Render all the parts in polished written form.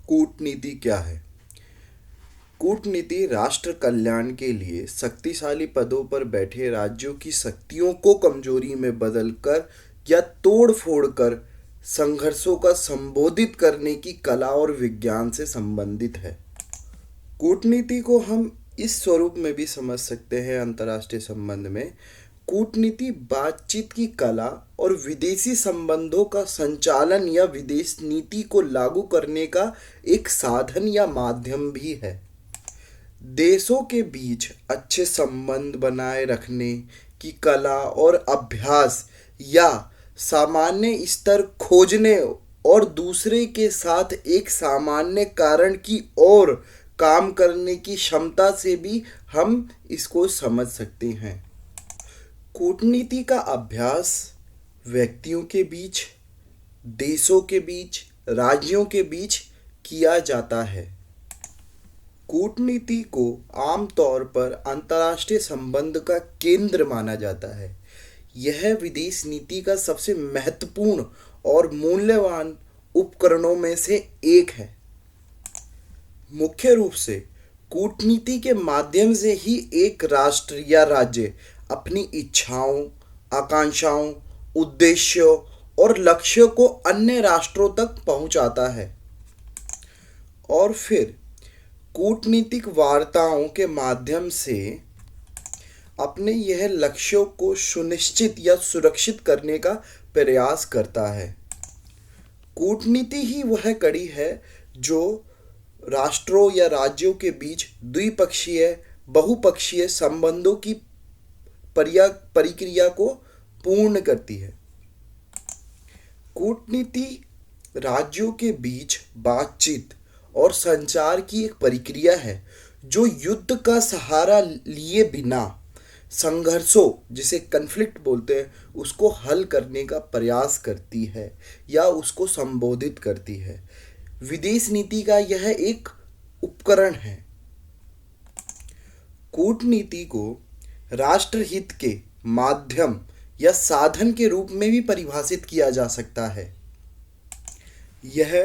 कूटनीति क्या है? कूटनीति राष्ट्र कल्याण के लिए शक्तिशाली पदों पर बैठे राज्यों की शक्तियों को कमजोरी में बदलकर या तोड़-फोड़ कर संघर्षों का संबोधित करने की कला और विज्ञान से संबंधित है। कूटनीति को हम इस स्वरूप में भी समझ सकते हैं अंतर्राष्ट्रीय संबंध में। कूटनीति बातचीत की कला और विदेशी संबंधों का संचालन या विदेश नीति को लागू करने का एक साधन या माध्यम भी है। देशों के बीच अच्छे संबंध बनाए रखने की कला और अभ्यास या सामान्य स्तर खोजने और दूसरे के साथ एक सामान्य कारण की ओर काम करने की क्षमता से भी हम इसको समझ सकते हैं। कूटनीति का अभ्यास व्यक्तियों के बीच, देशों के बीच, राज्यों के बीच किया जाता है। कूटनीति को आमतौर पर अंतर्राष्ट्रीय संबंध का केंद्र माना जाता है। यह विदेश नीति का सबसे महत्वपूर्ण और मूल्यवान उपकरणों में से एक है। मुख्य रूप से कूटनीति के माध्यम से ही एक राष्ट्र या राज्य अपनी इच्छाओं, आकांक्षाओं, उद्देश्यों और लक्ष्यों को अन्य राष्ट्रों तक पहुंचाता है और फिर कूटनीतिक वार्ताओं के माध्यम से अपने यह लक्ष्यों को सुनिश्चित या सुरक्षित करने का प्रयास करता है। कूटनीति ही वह कड़ी है जो राष्ट्रों या राज्यों के बीच द्विपक्षीय, बहुपक्षीय संबंधों की प्रक्रिया को पूर्ण करती है। कूटनीति राज्यों के बीच बातचीत और संचार की एक प्रक्रिया है जो युद्ध का सहारा लिए बिना संघर्षों, जिसे कन्फ्लिक्ट बोलते हैं, उसको हल करने का प्रयास करती है या उसको संबोधित करती है। विदेश नीति का यह एक उपकरण है। कूटनीति को राष्ट्रहित के माध्यम या साधन के रूप में भी परिभाषित किया जा सकता है। यह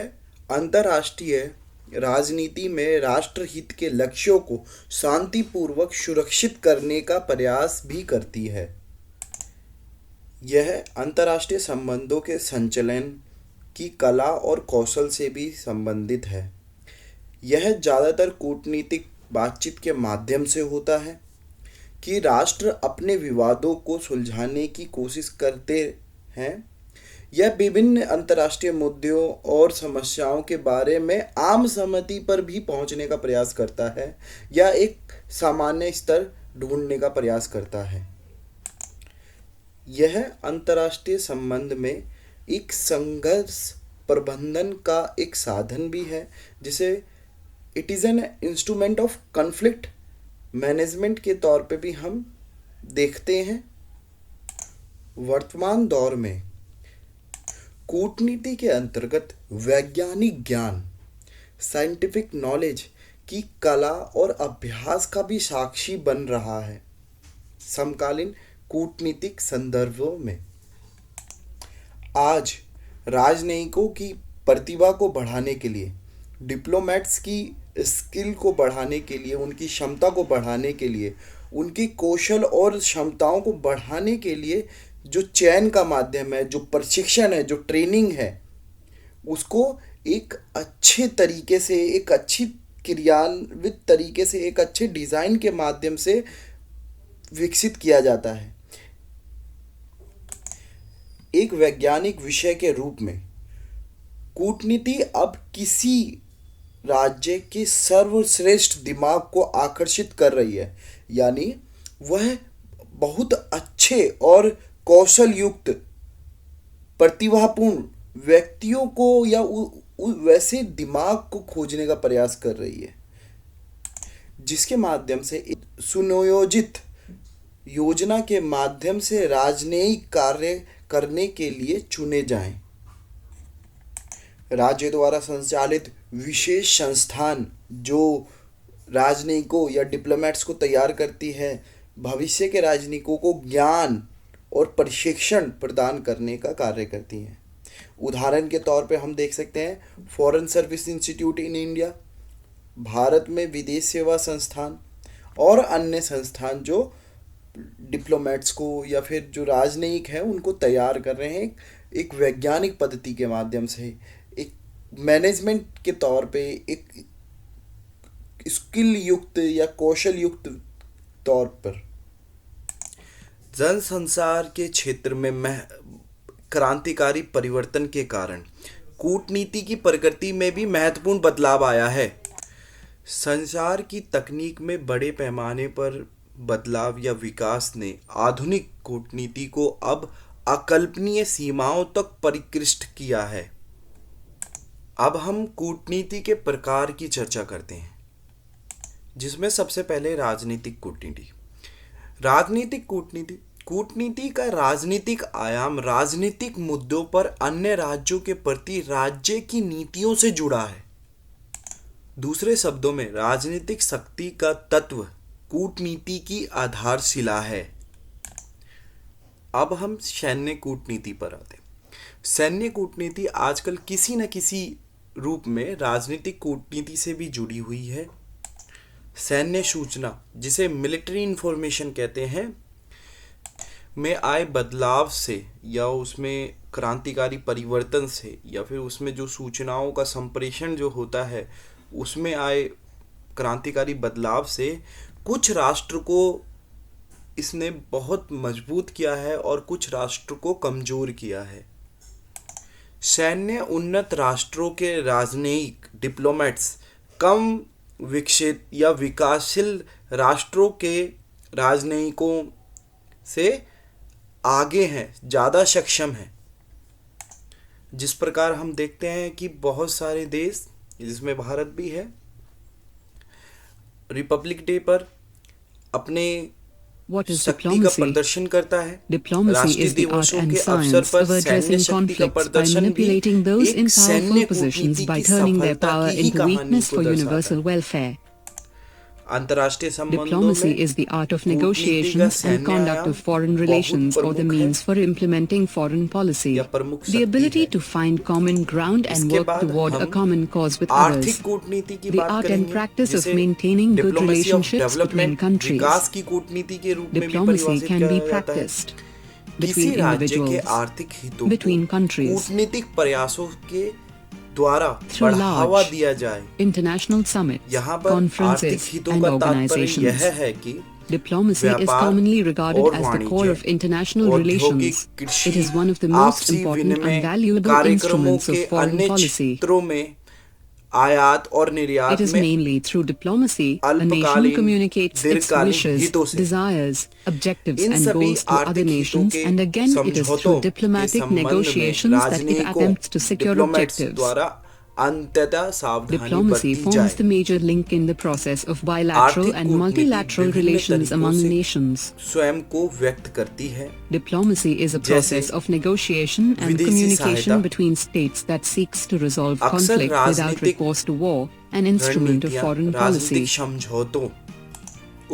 अंतर्राष्ट्रीय राजनीति में राष्ट्रहित के लक्ष्यों को शांतिपूर्वक सुरक्षित करने का प्रयास भी करती है। यह अंतर्राष्ट्रीय संबंधों के संचालन की कला और कौशल से भी संबंधित है। यह ज़्यादातर कूटनीतिक बातचीत के माध्यम से होता है कि राष्ट्र अपने विवादों को सुलझाने की कोशिश करते हैं या विभिन्न अंतर्राष्ट्रीय मुद्दों और समस्याओं के बारे में आम सहमति पर भी पहुंचने का प्रयास करता है या एक सामान्य स्तर ढूंढने का प्रयास करता है। यह अंतर्राष्ट्रीय संबंध में एक संघर्ष प्रबंधन का एक साधन भी है, जिसे it is an instrument of conflict management के तौर पे भी हम देखते हैं। वर्तमान दौर में कूटनीति के अंतर्गत वैज्ञानिक ज्ञान, साइंटिफिक नॉलेज की कला और अभ्यास का भी साक्षी बन रहा है। समकालीन कूटनीतिक संदर्भों में आज राजनयिकों की प्रतिभा को बढ़ाने के लिए, डिप्लोमेट्स की स्किल को बढ़ाने के लिए, उनकी क्षमता को बढ़ाने के लिए, उनके कौशल और क्षमताओं को बढ़ाने के लिए जो चयन का माध्यम है, जो प्रशिक्षण है, जो ट्रेनिंग है, उसको एक अच्छे तरीके से, एक अच्छी क्रियान्वित तरीके से, एक अच्छे डिज़ाइन के माध्यम से विकसित किया जाता है। एक वैज्ञानिक विषय के रूप में कूटनीति अब किसी राज्य के सर्वश्रेष्ठ दिमाग को आकर्षित कर रही है, यानी वह बहुत अच्छे और कौशल युक्त, प्रतिभापूर्ण व्यक्तियों को या वैसे दिमाग को खोजने का प्रयास कर रही है, जिसके माध्यम से एक सुनियोजित योजना के माध्यम से राजनयिक कार्य करने के लिए चुने जाएं। राज्य द्वारा संचालित विशेष संस्थान जो राजनयिकों या डिप्लोमेट्स को तैयार करती है, भविष्य के राजनयिकों को ज्ञान और प्रशिक्षण प्रदान करने का कार्य करती हैं। उदाहरण के तौर पे हम देख सकते हैं foreign service institute in India, Bharat में विदेश सेवा संस्थान और अन्य संस्थान जो डिप्लोमेट्स को या फिर जो राजनयिक हैं उनको तैयार कर रहे हैं एक वैज्ञानिक पद्धति के माध्यम से, एक मैनेजमेंट के तौर पे, एक स्किल युक्त या कौशल युक्त तौर पर। जनसंचार के क्षेत्र में क्रांतिकारी परिवर्तन के कारण कूटनीति की प्रकृति में भी महत्वपूर्ण बदलाव आया है। संचार की तकनीक में बड़े पैमाने पर बदलाव या विकास ने आधुनिक कूटनीति को अब अकल्पनीय सीमाओं तक परिष्कृत किया है। अब हम कूटनीति के प्रकार की चर्चा करते हैं, जिसमें सबसे पहले राजनीतिक कूटनीति। राजनीतिक कूटनीति कूटनीति का राजनीतिक आयाम राजनीतिक मुद्दों पर अन्य राज्यों के प्रति राज्य की नीतियों से जुड़ा है। दूसरे शब्दों में राजनीतिक शक्ति का तत्व कूटनीति की आधारशिला है। अब हम सैन्य कूटनीति पर आते हैं। सैन्य कूटनीति आजकल किसी न किसी रूप में राजनीतिक कूटनीति से भी जुड़ी हुई है। सैन्य सूचना, जिसे मिलिट्री इंफॉर्मेशन कहते हैं, में आए बदलाव से या उसमें क्रांतिकारी परिवर्तन से या फिर उसमें जो सूचनाओं का संप्रेषण जो होता है उसमें आए क्रांतिकारी बदलाव से कुछ राष्ट्र को इसने बहुत मजबूत किया है और कुछ राष्ट्र को कमज़ोर किया है। सैन्य उन्नत राष्ट्रों के राजनयिक डिप्लोमेट्स कम विकसित या विकासशील राष्ट्रों के राजनयिकों से आगे हैं, ज़्यादा सक्षम हैं। जिस प्रकार हम देखते हैं कि बहुत सारे देश, जिसमें भारत भी है, रिपब्लिक डे पर अपने शक्ति का प्रदर्शन करता है। राष्ट्रीय दिवसों के अवसर पर सैन्य शक्ति का प्रदर्शन भी एक सैन्य कूटनीति की सफलता की ही कहानी को दर्शाता है। अंतर्राष्ट्रीय संबंधों Diplomacy में is the art of negotiations and conduct of foreign relations or the means for implementing foreign policy. The ability to find common ground and work toward a common cause with others. The art and practice of maintaining good relationships between countries. Diplomacy can be practiced between individuals, between countries, कूटनीतिक प्रयासों के द्वारा बढ़ावा दिया जाए। international summits, यहाँ पर आर्थिक conferences हितों and का तात्पर्य organizations. यह है कि Diplomacy is commonly regarded as the core of international relations. It is one of the most important and valuable instruments of foreign policy. क्षेत्रों में आयात और निर्यात It is में mainly through diplomacy a nation अल्पकालीन, communicates its दीर्घकालीन wishes, हितों से desires, objectives इन and सभी goals to other आर्थिक हितों nations, के and again it is समझौतों through के diplomatic संबंध में negotiations that it राजनयिकों, attempts to secure diplomats objectives. द्वारा अंततः सावधानी Diplomacy बरती forms जाए। the major link in the process of bilateral आर्थिक and कूटनीति multilateral विभिन्न relations तरीकों among से nations. स्वयं को व्यक्त करती है। Diplomacy is a process of negotiation and विदेशी communication सहायता, between states that seeks to resolve अक्सर conflict without राजनीतिक recourse to war, an instrument of रणनीतियां, foreign policy. राजनीतिक समझौतों,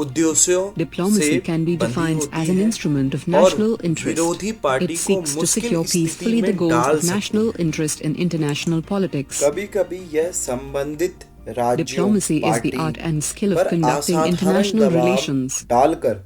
उद्देश्यों Diplomacy से can be बंधी defined होती as an है instrument of और national interest. विरोधी पार्टी It को seeks to मुश्किल secure स्थिति peacefully the में goals डाल of सकती national है। interest in international politics. कभी-कभी यह संबंधित राज्यों, Diplomacy is the party art and skill of पर conducting असाधारण international दबाव relations. डालकर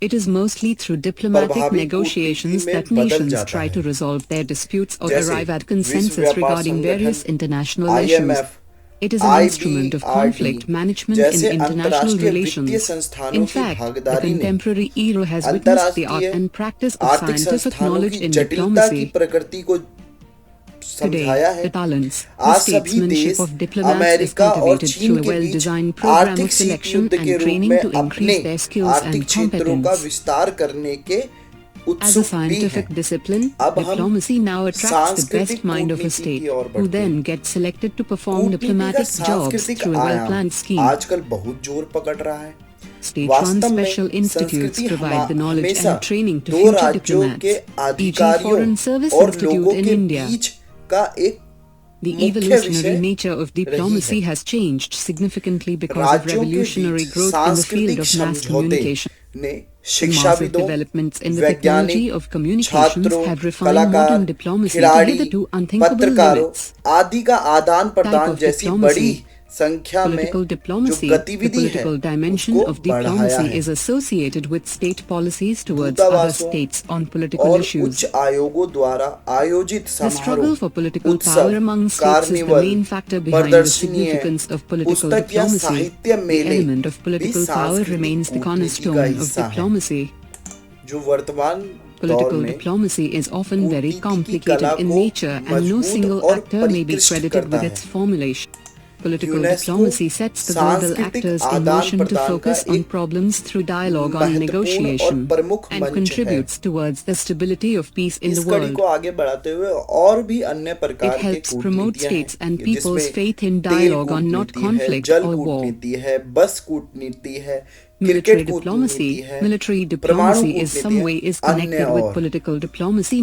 It is mostly through diplomatic प्रभावी negotiations कूटनीति में that बदल nations जाता try है। to resolve their disputes or जैसे arrive at विश्व consensus व्यापार regarding various संगठन, international issues. IMF, It is an instrument of conflict management in जैसे international अंतर्राष्ट्रीय वित्तीय relations. संस्थानों In की fact, the भागीदारी ने contemporary era has witnessed the art अंतर्राष्ट्रीय and practice of आर्थिक scientific संस्थानों knowledge की in जटिलता की diplomacy. प्रकृति को Today, समझाया है। the talents, the आज सभी statesmanship देश of diplomats is अमेरिका और cultivated चीन through a के बीच well-designed program आर्थिक of शीत selection युद्ध के and रूप training में to अपने increase their skills आर्थिक and क्षेत्रों का competence. विस्तार करने के As a उत्सुक भी scientific हैं। discipline, अब हम diplomacy now attracts the सांस्कृतिक best mind of a कूटनीति state, की ओर who बढ़ते then हैं। gets selected to perform कूटनीति का diplomatic jobs सांस्कृतिक through a आयाम well-planned scheme. आजकल बहुत जोर पकड़ रहा है। State-run वास्तव में special institutes संस्कृति provide the knowledge हमेशा and training to दो future राज्यों के diplomats, e.g. अधिकारियों Foreign Service और Institute लोगों in के India. बीच का एक The मुख्य evolutionary विषय nature of रही diplomacy है। has changed significantly because of राज्यों के revolutionary beach growth in the field सांस्कृतिक of mass समझौते communication. ने शिक्षाविदों, developments in the वैज्ञानिक, technology of communications छात्रों, have refined कलाकार, modern diplomacy to खिलाड़ी, hitherto उnthinkable पत्रकारों limits. आदि का आदान Type प्रदान of जैसी diplomacy. बड़ी संख्या में Political जो diplomacy, the गतिविधि है political dimension उसको of बढ़ाया diplomacy है। is associated with state policies towards other दूतावासों states on political और issues. उच्च आयोगों द्वारा आयोजित The struggle समारोह, for political उत्सव, power among states is the carnival, main factor behind the प्रदर्शनियां, significance of political पुस्तक या diplomacy. साहित्य The मेले element of भी political power सांस्कृतिक remains the कूटनीति का cornerstone of हिस्सा है। diplomacy. जो वर्तमान दौर Political में diplomacy is often very कूटनीति की complicated कला in को nature and no मजबूत single और actor may be परिष्कृत credited करता with है। its formulation. Political UNESCO diplomacy sets the global सांस्कृतिक actors in आदान motion to प्रदान का focus on एक problems through dialogue on महत्वपूर्ण negotiation और प्रमुख and मंच contributes towards the stability of peace in इस the कड़ी world. को आगे बढ़ाते हुए और भी अन्य प्रकार It के helps promote कूटनीतियां states हैं, and people's जिसमें faith in तेल dialogue on not कूटनीति है, conflict जल or war. कूटनीति है, बस कूटनीति है, Military क्रिकेट diplomacy. कूटनीति है, Military परमाणु diplomacy is कूटनीति some है, way is अन्य connected with और political diplomacy.